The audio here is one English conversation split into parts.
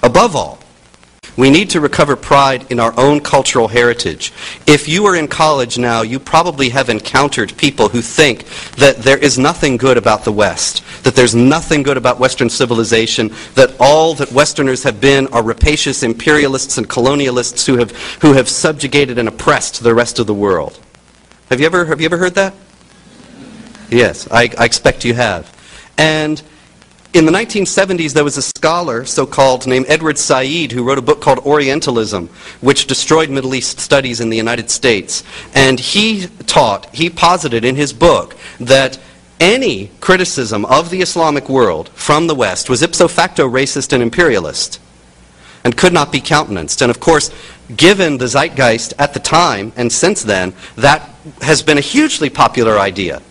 Above all, we need to recover pride in our own cultural heritage. If you are in college now, you probably have encountered people who think that there is nothing good about the West, that there's nothing good about Western civilization, that all that Westerners have been are rapacious imperialists and colonialists who have subjugated and oppressed the rest of the world. Have you ever heard that? Yes, I expect you have. And in the 1970s, there was a scholar, so-called, named Edward Said, who wrote a book called Orientalism, which destroyed Middle East studies in the United States. And he posited in his book that any criticism of the Islamic world from the West was ipso facto racist and imperialist, and could not be countenanced. And of course, given the zeitgeist at the time, and since then, that has been a hugely popular idea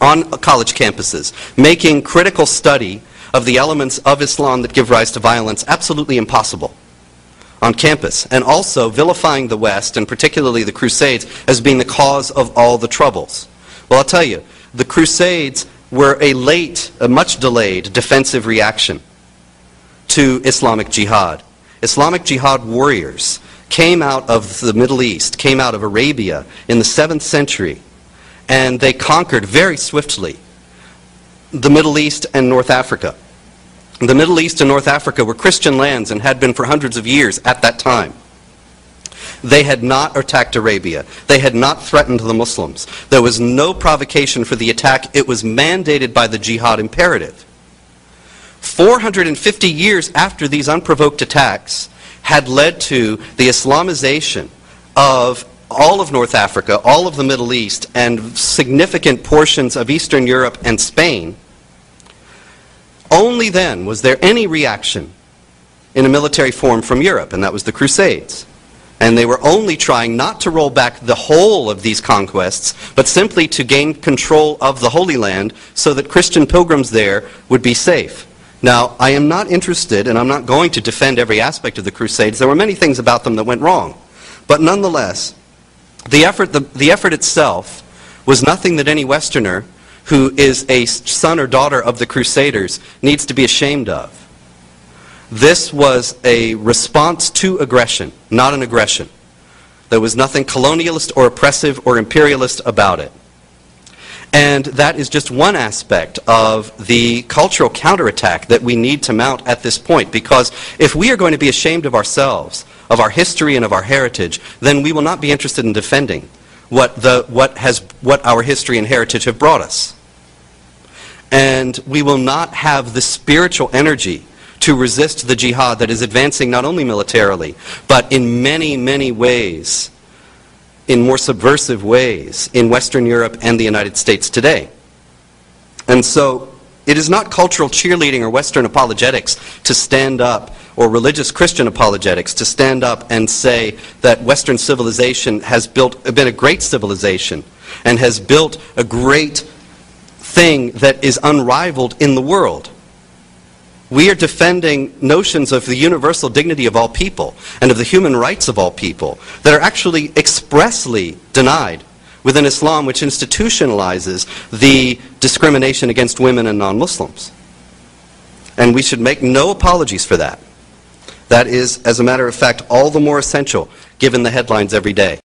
on college campuses, making critical study of the elements of Islam that give rise to violence absolutely impossible on campus, and also vilifying the West, and particularly the Crusades, as being the cause of all the troubles. Well, I'll tell you, the Crusades were a much delayed defensive reaction to Islamic jihad. Islamic jihad warriors came out of the Middle East, came out of Arabia in the 7th century, and they conquered very swiftly the Middle East and North Africa. The Middle East and North Africa were Christian lands and had been for hundreds of years at that time. They had not attacked Arabia. They had not threatened the Muslims. There was no provocation for the attack. It was mandated by the jihad imperative. 450 years after these unprovoked attacks had led to the Islamization of all of North Africa, all of the Middle East, and significant portions of Eastern Europe and Spain, only then was there any reaction in a military form from Europe, and that was the Crusades. And they were only trying not to roll back the whole of these conquests, but simply to gain control of the Holy Land so that Christian pilgrims there would be safe. Now, I am not interested, and I'm not going to defend every aspect of the Crusades. There were many things about them that went wrong. But nonetheless, the effort itself was nothing that any Westerner who is a son or daughter of the Crusaders needs to be ashamed of. This was a response to aggression, not an aggression. There was nothing colonialist or oppressive or imperialist about it. And that is just one aspect of the cultural counterattack that we need to mount at this point, because if we are going to be ashamed of ourselves, of our history and of our heritage, then we will not be interested in defending what our history and heritage have brought us. And we will not have the spiritual energy to resist the jihad that is advancing not only militarily, but in many, many ways, in more subversive ways, in Western Europe and the United States today. And so, it is not cultural cheerleading or Western apologetics to stand up, or religious Christian apologetics to stand up and say that Western civilization has been a great civilization and has built a great thing that is unrivaled in the world. We are defending notions of the universal dignity of all people and of the human rights of all people that are actually expressly denied within Islam, which institutionalizes the discrimination against women and non-Muslims. And we should make no apologies for that. That is, as a matter of fact, all the more essential given the headlines every day.